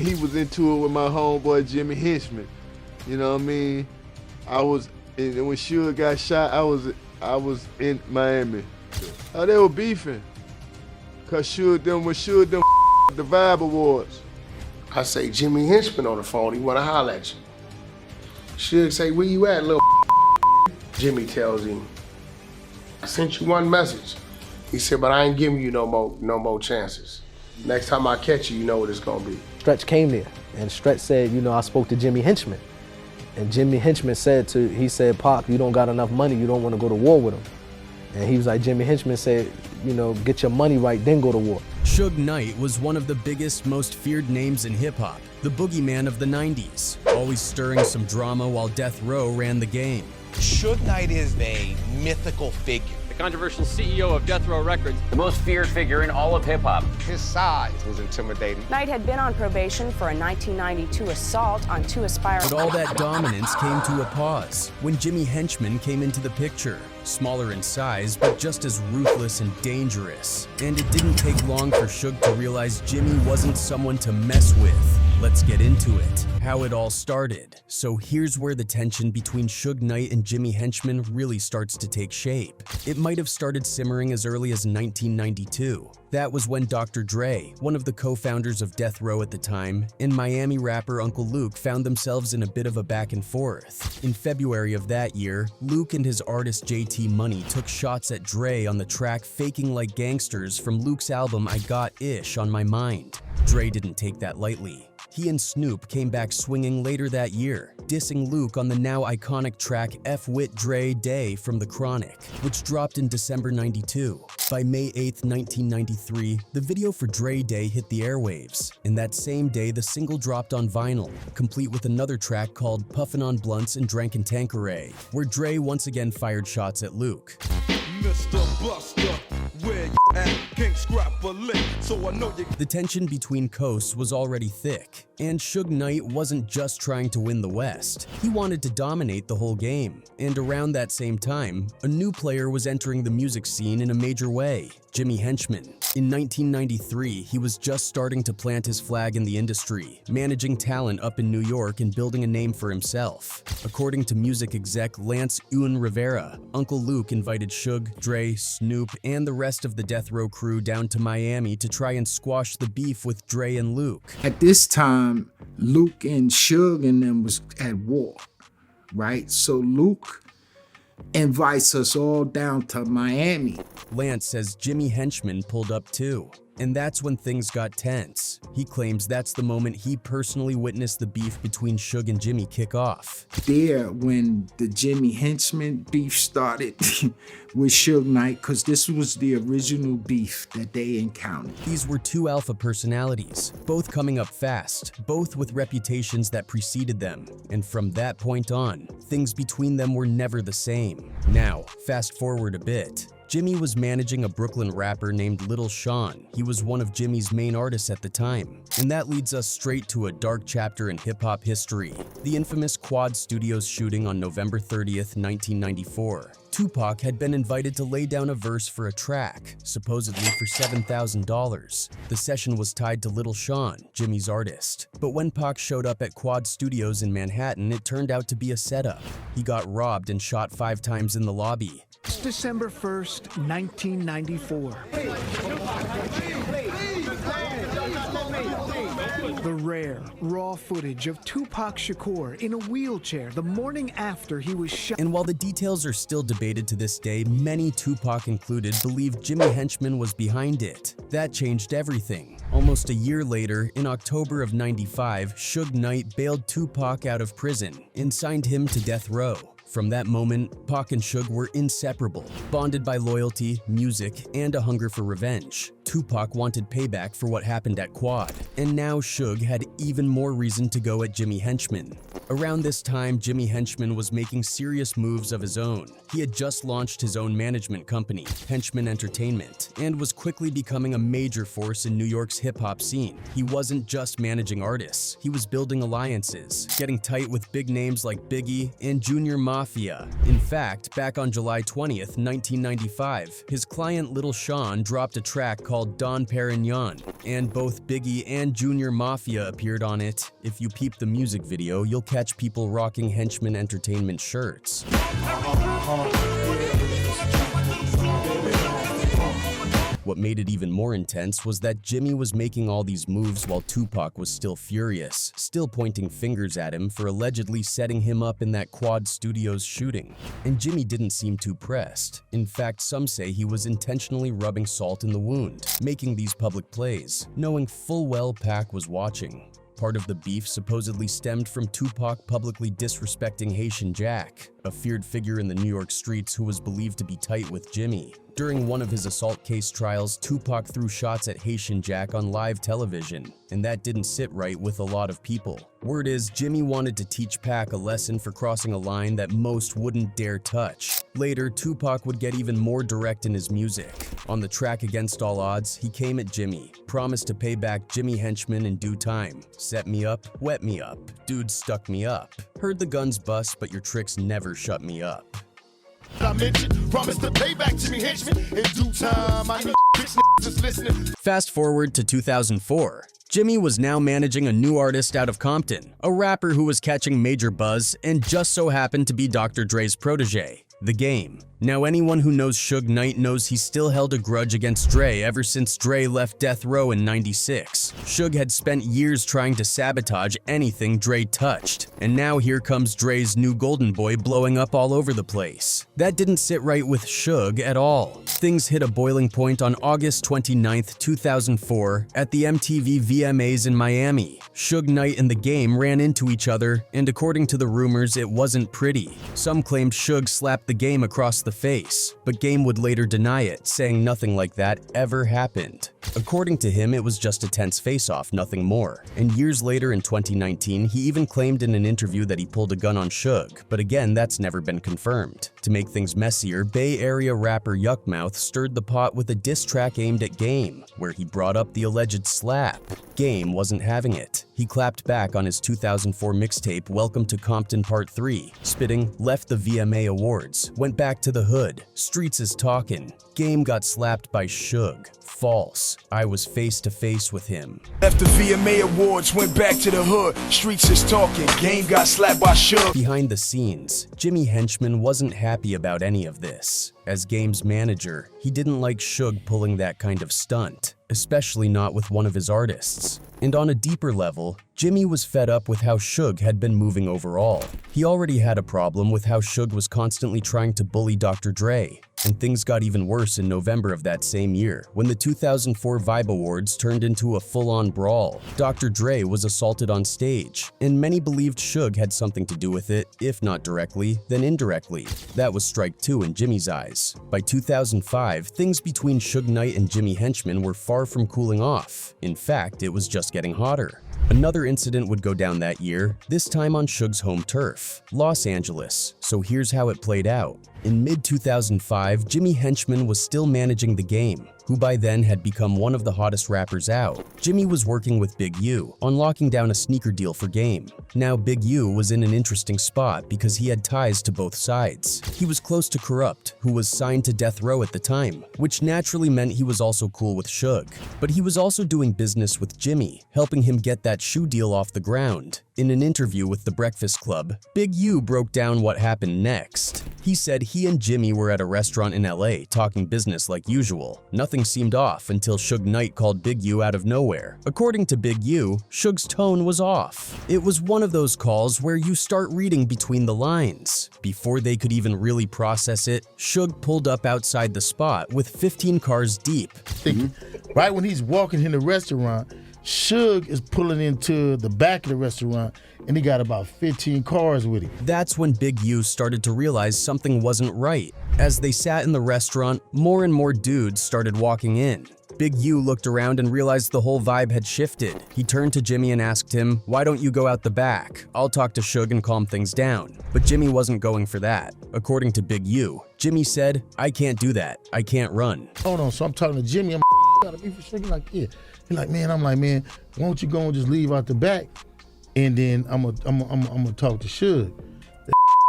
he was into it with my homeboy Jimmy Henchman. You know what I mean? And when Suge got shot, I was in Miami. They were beefing. Cause Suge them the Vibe Awards. I say, Jimmy Henchman on the phone, he wanna holler at you. Suge say, where you at, little Jimmy tells him, I sent you one message. He said, but I ain't giving you no more chances. Next time I catch you, you know what it's gonna be. Stretch came there, and Stretch said, I spoke to Jimmy Henchman. And Jimmy Henchman said, Pac, you don't got enough money, you don't want to go to war with him. And he was like, Jimmy Henchman said, get your money right, then go to war. Suge Knight was one of the biggest, most feared names in hip-hop, the boogeyman of the 90s, always stirring some drama while Death Row ran the game. Suge Knight is a mythical figure. The controversial CEO of Death Row Records. The most feared figure in all of hip-hop. His size was intimidating. Knight had been on probation for a 1992 assault on 2 aspiring... But all that dominance came to a pause when Jimmy Henchman came into the picture. Smaller in size, but just as ruthless and dangerous. And it didn't take long for Suge to realize Jimmy wasn't someone to mess with. Let's get into it, how it all started. So here's where the tension between Suge Knight and Jimmy Henchman really starts to take shape. It might have started simmering as early as 1992. That was when Dr. Dre, one of the co-founders of Death Row at the time, and Miami rapper Uncle Luke found themselves in a bit of a back and forth. In February of that year, Luke and his artist JT Money took shots at Dre on the track Faking Like Gangsters from Luke's album I Got Ish on My Mind. Dre didn't take that lightly. He and Snoop came back swinging later that year, dissing Luke on the now iconic track F-Wit Dre Day from the Chronic, which dropped in December '92. By May 8, 1993, the video for Dre Day hit the airwaves, and that same day the single dropped on vinyl, complete with another track called Puffin' on Blunts and Drankin' Tanqueray, where Dre once again fired shots at Luke. Mr. Buster, where you at? Can't scrap a lick, so I know you... The tension between coasts was already thick, and Suge Knight wasn't just trying to win the West. He wanted to dominate the whole game. And around that same time, a new player was entering the music scene in a major way, Jimmy Henchman. In 1993, he was just starting to plant his flag in the industry, managing talent up in New York and building a name for himself. According to music exec Lance Ewan Rivera, Uncle Luke invited Suge, Dre, Snoop, and the rest of the Death Row crew down to Miami to try and squash the beef with Dre and Luke. At this time, Luke and Suge and them was at war, right? So Luke invites us all down to Miami. Lance says Jimmy Henchman pulled up too. And that's when things got tense. He claims that's the moment he personally witnessed the beef between Suge and Jimmy kick off. There, when the Jimmy Henchman beef started with Suge Knight, because this was the original beef that they encountered. These were two alpha personalities, both coming up fast, both with reputations that preceded them. And from that point on, things between them were never the same. Now, fast forward a bit. Jimmy was managing a Brooklyn rapper named Little Shawn. He was one of Jimmy's main artists at the time. And that leads us straight to a dark chapter in hip-hop history, the infamous Quad Studios shooting on November 30th, 1994. Tupac had been invited to lay down a verse for a track, supposedly for $7,000. The session was tied to Little Shawn, Jimmy's artist. But when Pac showed up at Quad Studios in Manhattan, it turned out to be a setup. He got robbed and shot 5 times in the lobby. December 1st, 1994. The rare, raw footage of Tupac Shakur in a wheelchair the morning after he was shot. And while the details are still debated to this day, many, Tupac included, believe Jimmy Henchman was behind it. That changed everything. Almost a year later, in October of '95, Suge Knight bailed Tupac out of prison and signed him to Death Row. From that moment, Pac and Suge were inseparable, bonded by loyalty, music, and a hunger for revenge. Tupac wanted payback for what happened at Quad, and now Suge had even more reason to go at Jimmy Henchman. Around this time, Jimmy Henchman was making serious moves of his own. He had just launched his own management company, Henchman Entertainment, and was quickly becoming a major force in New York's hip-hop scene. He wasn't just managing artists, he was building alliances, getting tight with big names like Biggie and Junior Mafia. In fact, back on July 20th, 1995, his client Little Shawn dropped a track called called Don Perignon, and both Biggie and Junior Mafia appeared on it. If you peep the music video, you'll catch people rocking Henchman Entertainment shirts. What made it even more intense was that Jimmy was making all these moves while Tupac was still furious, still pointing fingers at him for allegedly setting him up in that Quad Studios shooting. And Jimmy didn't seem too pressed. In fact, some say he was intentionally rubbing salt in the wound, making these public plays, knowing full well Pac was watching. Part of the beef supposedly stemmed from Tupac publicly disrespecting Haitian Jack, a feared figure in the New York streets who was believed to be tight with Jimmy. During one of his assault case trials, Tupac threw shots at Haitian Jack on live television, and that didn't sit right with a lot of people. Word is, Jimmy wanted to teach Pac a lesson for crossing a line that most wouldn't dare touch. Later, Tupac would get even more direct in his music. On the track Against All Odds, he came at Jimmy, promised to pay back Jimmy Henchman in due time. Set me up, wet me up. Dude stuck me up. Heard the guns bust, but your tricks never shut me up. I mentioned, promise to pay back Jimmy Henchman in due time. I know bitch just listening. Fast forward to 2004. Jimmy was now managing a new artist out of Compton, a rapper who was catching major buzz and just so happened to be Dr. Dre's protege, The Game. Now anyone who knows Suge Knight knows he still held a grudge against Dre ever since Dre left Death Row in '96. Suge had spent years trying to sabotage anything Dre touched, and now here comes Dre's new golden boy blowing up all over the place. That didn't sit right with Suge at all. Things hit a boiling point on August 29, 2004 at the MTV VMAs in Miami. Suge Knight and The Game ran into each other, and according to the rumors, it wasn't pretty. Some claimed Suge slapped The Game across the face, but Game would later deny it, saying nothing like that ever happened. According to him, it was just a tense face-off, nothing more. And years later in 2019, he even claimed in an interview that he pulled a gun on Suge, but again, that's never been confirmed. To make things messier, Bay Area rapper Yuckmouth stirred the pot with a diss track aimed at Game, where he brought up the alleged slap. Game wasn't having it. He clapped back on his 2004 mixtape Welcome to Compton Part 3, spitting, left the VMA Awards, went back to the hood, streets is talking. Game got slapped by Suge. False. I was face to face with him. Left the VMA Awards, went back to the hood, streets is talking, Game got slapped by Suge. Behind the scenes, Jimmy Henchman wasn't happy about any of this. As Game's manager, he didn't like Suge pulling that kind of stunt, especially not with one of his artists. And on a deeper level, Jimmy was fed up with how Suge had been moving overall. He already had a problem with how Suge was constantly trying to bully Dr. Dre. And things got even worse in November of that same year, when the 2004 Vibe Awards turned into a full-on brawl. Dr. Dre was assaulted on stage, and many believed Suge had something to do with it, if not directly, then indirectly. That was strike two in Jimmy's eyes. By 2005, things between Suge Knight and Jimmy Henchman were far from cooling off. In fact, it was just getting hotter. Another incident would go down that year, this time on Suge's home turf, Los Angeles. So here's how it played out. In mid-2005, Jimmy Henchman was still managing The Game, who by then had become one of the hottest rappers out. Jimmy was working with Big U on locking down a sneaker deal for Game. Now Big U was in an interesting spot because he had ties to both sides. He was close to Corrupt, who was signed to Death Row at the time, which naturally meant he was also cool with Suge. But he was also doing business with Jimmy, helping him get that shoe deal off the ground. In an interview with The Breakfast Club, Big U broke down what happened next. He said he and Jimmy were at a restaurant in LA talking business like usual. Nothing seemed off until Suge Knight called Big U out of nowhere. According to Big U, Suge's tone was off. It was one of those calls where you start reading between the lines. Before they could even really process it, Suge pulled up outside the spot with 15 cars deep. Right when he's walking in the restaurant, Suge is pulling into the back of the restaurant and he got about 15 cars with him. That's when Big U started to realize something wasn't right. As they sat in the restaurant, more and more dudes started walking in. Big U looked around and realized the whole vibe had shifted. He turned to Jimmy and asked him, "Why don't you go out the back? I'll talk to Suge and calm things down." But Jimmy wasn't going for that. According to Big U, Jimmy said, "I can't do that. I can't run." Hold on, so I'm talking to Jimmy, I'm gotta be for Suge, like, yeah. He's like, man, I'm like, man, why don't you go and just leave out the back, and then I'm gonna talk to Suge.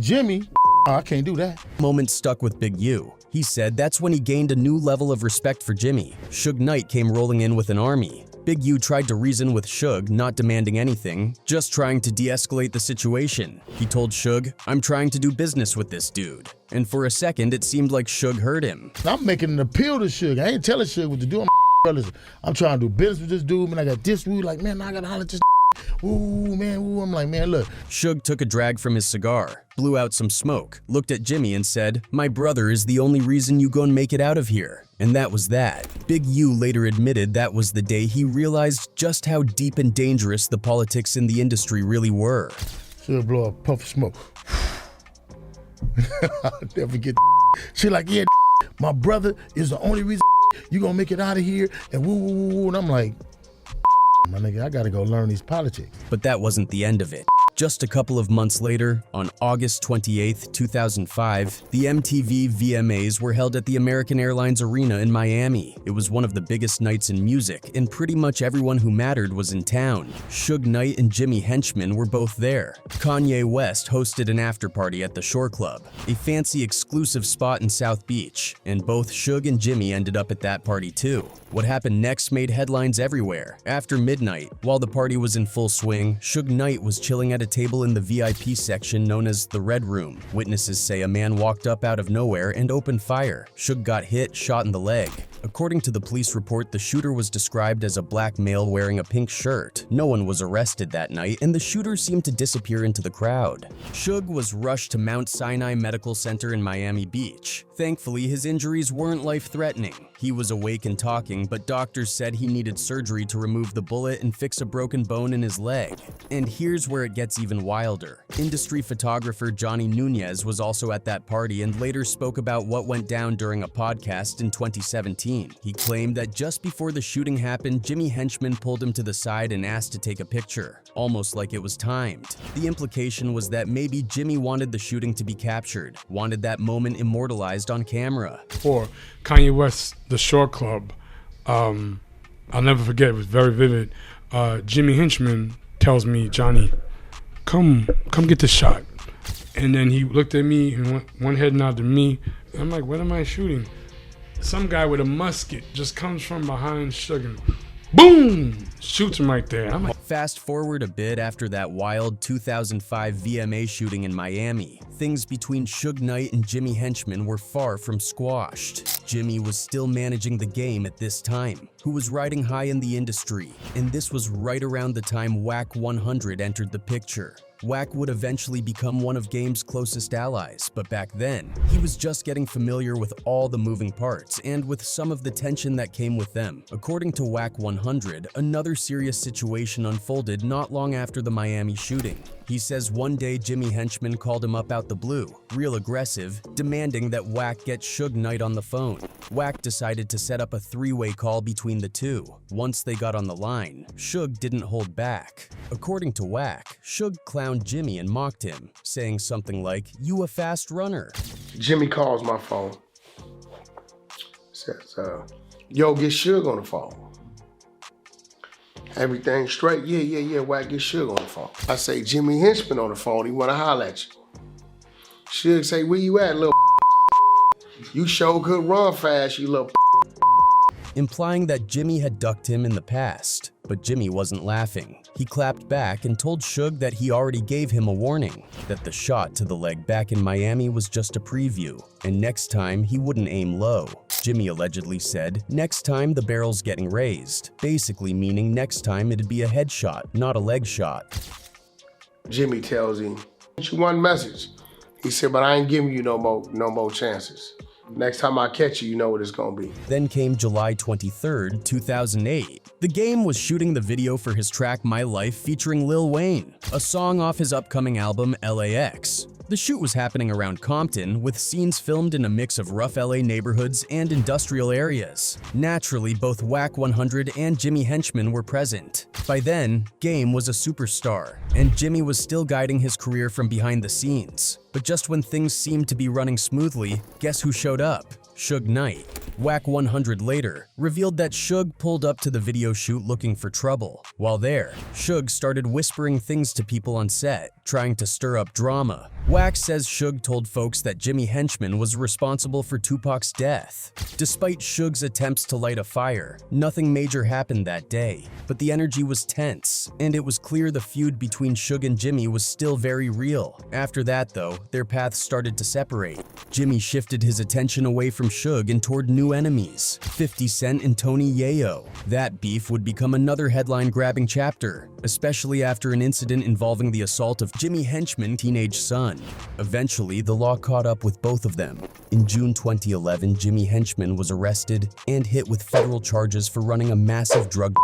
Jimmy, I can't do that. Moment stuck with Big U. He said that's when he gained a new level of respect for Jimmy. Suge Knight came rolling in with an army. Big U tried to reason with Suge, not demanding anything, just trying to de-escalate the situation. He told Suge, "I'm trying to do business with this dude." And for a second, it seemed like Suge heard him. I'm making an appeal to Suge. I ain't telling Suge what to do. I'm trying to do business with this dude, man. I got this rule, like, man, I gotta holler at this ooh, man, ooh. I'm like, man, look. Suge took a drag from his cigar, blew out some smoke, looked at Jimmy and said, "My brother is the only reason you gon' make it out of here." And that was that. Big U later admitted that was the day he realized just how deep and dangerous the politics in the industry really were. She'll blow a puff of smoke. I'll never forget. She like, yeah, my brother is the only reason you gonna make it out of here, and woo, woo, woo, woo. And I'm like, my nigga, I gotta go learn these politics. But that wasn't the end of it. Just a couple of months later, on August 28, 2005, the MTV VMAs were held at the American Airlines Arena in Miami. It was one of the biggest nights in music, and pretty much everyone who mattered was in town. Suge Knight and Jimmy Henchman were both there. Kanye West hosted an after-party at the Shore Club, a fancy exclusive spot in South Beach, and both Suge and Jimmy ended up at that party too. What happened next made headlines everywhere. After midnight, while the party was in full swing, Suge Knight was chilling at a table in the VIP section known as the Red Room. Witnesses say a man walked up out of nowhere and opened fire. Suge got hit, shot in the leg. According to the police report, the shooter was described as a black male wearing a pink shirt. No one was arrested that night, and the shooter seemed to disappear into the crowd. Suge was rushed to Mount Sinai Medical Center in Miami Beach. Thankfully, his injuries weren't life-threatening. He was awake and talking, but doctors said he needed surgery to remove the bullet and fix a broken bone in his leg. And here's where it gets even wilder. Industry photographer Johnny Nunez was also at that party and later spoke about what went down during a podcast in 2017. He claimed that just before the shooting happened, Jimmy Henchman pulled him to the side and asked to take a picture, almost like it was timed. The implication was that maybe Jimmy wanted the shooting to be captured, wanted that moment immortalized on camera. For Kanye West's The Shore Club, I'll never forget, it was very vivid. Jimmy Henchman tells me, "Johnny, come get the shot." And then he looked at me and one head nod to me. I'm like, what am I shooting? Some guy with a musket just comes from behind Suge and boom! Shoots him right there. I'm like, fast forward a bit after that wild 2005 VMA shooting in Miami. Things between Suge Knight and Jimmy Henchman were far from squashed. Jimmy was still managing the game at this time, who was riding high in the industry, and this was right around the time Wack 100 entered the picture. Wack would eventually become one of Game's closest allies, but back then, he was just getting familiar with all the moving parts and with some of the tension that came with them. According to Wack 100, another serious situation unfolded not long after the Miami shooting. He says one day Jimmy Henchman called him up out the blue, real aggressive, demanding that Wack get Suge Knight on the phone. Wack decided to set up a three-way call between the two. Once they got on the line, Suge didn't hold back. According to Wack, Suge clowned Jimmy and mocked him, saying something like, "You a fast runner." Jimmy calls my phone. Says, yo, get Suge on the phone. Everything straight? Yeah, Wack, get Suge on the phone. I say, Jimmy Henchman on the phone, he wanna holler at you. Suge say, where you at, little You sure could run fast, you little implying that Jimmy had ducked him in the past. But Jimmy wasn't laughing. He clapped back and told Suge that he already gave him a warning, that the shot to the leg back in Miami was just a preview, and next time he wouldn't aim low. Jimmy allegedly said, "Next time the barrel's getting raised," basically meaning next time it'd be a headshot, not a leg shot. Jimmy tells him, "Sent you one message." He said, "But I ain't giving you no more chances. Next time I catch you, you know what it's gonna be." Then came July 23rd, 2008. The Game was shooting the video for his track My Life featuring Lil Wayne, a song off his upcoming album LAX. The shoot was happening around Compton, with scenes filmed in a mix of rough LA neighborhoods and industrial areas. Naturally, both Wack 100 and Jimmy Henchman were present. By then, Game was a superstar, and Jimmy was still guiding his career from behind the scenes. But just when things seemed to be running smoothly, guess who showed up? Suge Knight. Whack 100 later revealed that Suge pulled up to the video shoot looking for trouble. While there, Suge started whispering things to people on set, trying to stir up drama. Whack says Suge told folks that Jimmy Henchman was responsible for Tupac's death. Despite Suge's attempts to light a fire, nothing major happened that day, but the energy was tense, and it was clear the feud between Suge and Jimmy was still very real. After that, though, their paths started to separate. Jimmy shifted his attention away from Suge and toward new enemies, 50 Cent and Tony Yayo. That beef would become another headline-grabbing chapter, especially after an incident involving the assault of Jimmy Henchman's teenage son. Eventually, the law caught up with both of them. In June 2011, Jimmy Henchman was arrested and hit with federal charges for running a massive drug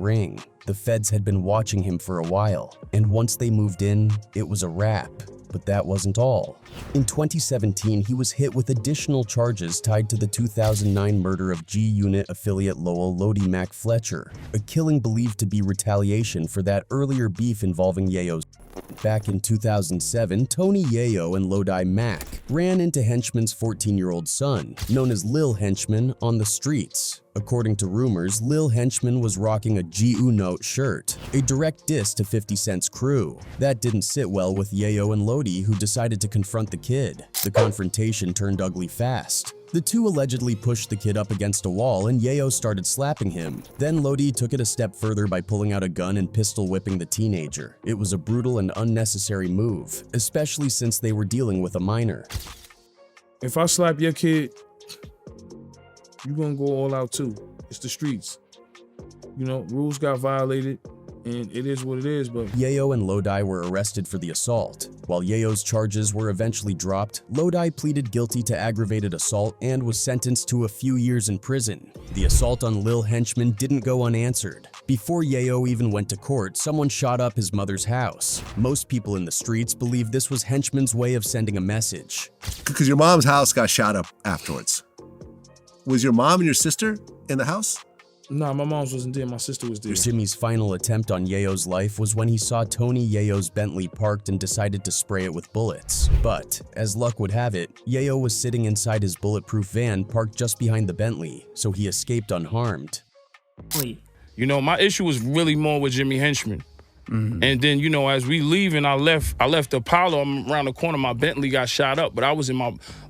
ring. The feds had been watching him for a while, and once they moved in, it was a wrap. But that wasn't all. In 2017, he was hit with additional charges tied to the 2009 murder of G-Unit affiliate Lowell Lodi Mac Fletcher, a killing believed to be retaliation for that earlier beef involving Yayo's. Back in 2007, Tony Yayo and Lodi Mac ran into Henchman's 14-year-old son, known as Lil Henchman, on the streets. According to rumors, Lil Henchman was rocking a G-Unit shirt, a direct diss to 50 Cent's crew. That didn't sit well with Yayo and Lodi, who decided to confront the kid. The confrontation turned ugly fast. The two allegedly pushed the kid up against a wall and Yayo started slapping him. Then Lodi took it a step further by pulling out a gun and pistol whipping the teenager. It was a brutal and unnecessary move, especially since they were dealing with a minor. If I slap your kid, you gonna go all out too. It's the streets. You know, rules got violated, and it is what it is, but... Yayo and Lodi were arrested for the assault. While Yayo's charges were eventually dropped, Lodi pleaded guilty to aggravated assault and was sentenced to a few years in prison. The assault on Lil Henchman didn't go unanswered. Before Yayo even went to court, someone shot up his mother's house. Most people in the streets believe this was Henchman's way of sending a message. Because your mom's house got shot up afterwards. Was your mom and your sister in the house? Nah, my mom's wasn't there, my sister was there. Jimmy's final attempt on Yayo's life was when he saw Tony Yayo's Bentley parked and decided to spray it with bullets. But, as luck would have it, Yayo was sitting inside his bulletproof van parked just behind the Bentley, so he escaped unharmed. You know, my issue was really more with Jimmy Henchman. And then, you know, as we leaving, I left the Apollo around the corner. My Bentley got shot up, but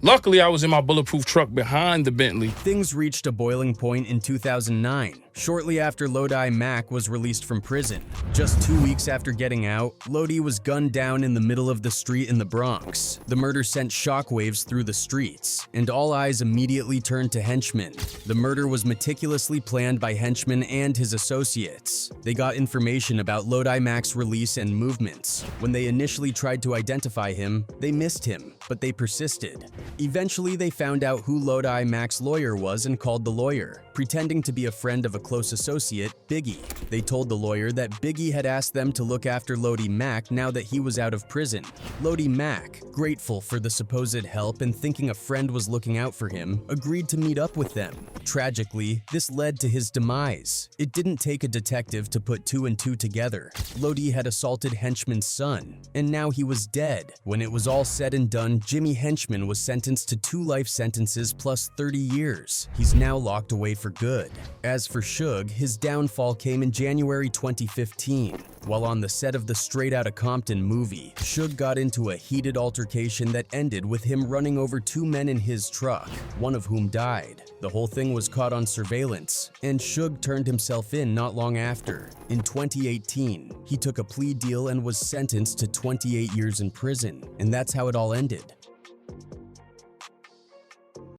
luckily I was in my bulletproof truck behind the Bentley. Things reached a boiling point in 2009, shortly after Lodi Mac was released from prison. Just 2 weeks after getting out, Lodi was gunned down in the middle of the street in the Bronx. The murder sent shockwaves through the streets, and all eyes immediately turned to Henchman. The murder was meticulously planned by Henchman and his associates. They got information about Lodi Mac's release and movements. When they initially tried to identify him, they missed him, but they persisted. Eventually, they found out who Lodi Mac's lawyer was and called the lawyer, pretending to be a friend of a close associate, Biggie. They told the lawyer that Biggie had asked them to look after Lodi Mac now that he was out of prison. Lodi Mac, grateful for the supposed help and thinking a friend was looking out for him, agreed to meet up with them. Tragically, this led to his demise. It didn't take a detective to put two and two together. Lodi had assaulted Henchman's son, and now he was dead. When it was all said and done, Jimmy Henchman was sentenced to 2 life sentences plus 30 years. He's now locked away for good. As for Suge, his downfall came in January 2015. While on the set of the Straight Outta Compton movie, Suge got into a heated altercation that ended with him running over 2 men in his truck, one of whom died. The whole thing was caught on surveillance, and Suge turned himself in not long after. In 2018, he took a plea deal and was sentenced to 28 years in prison, and that's how it all ended.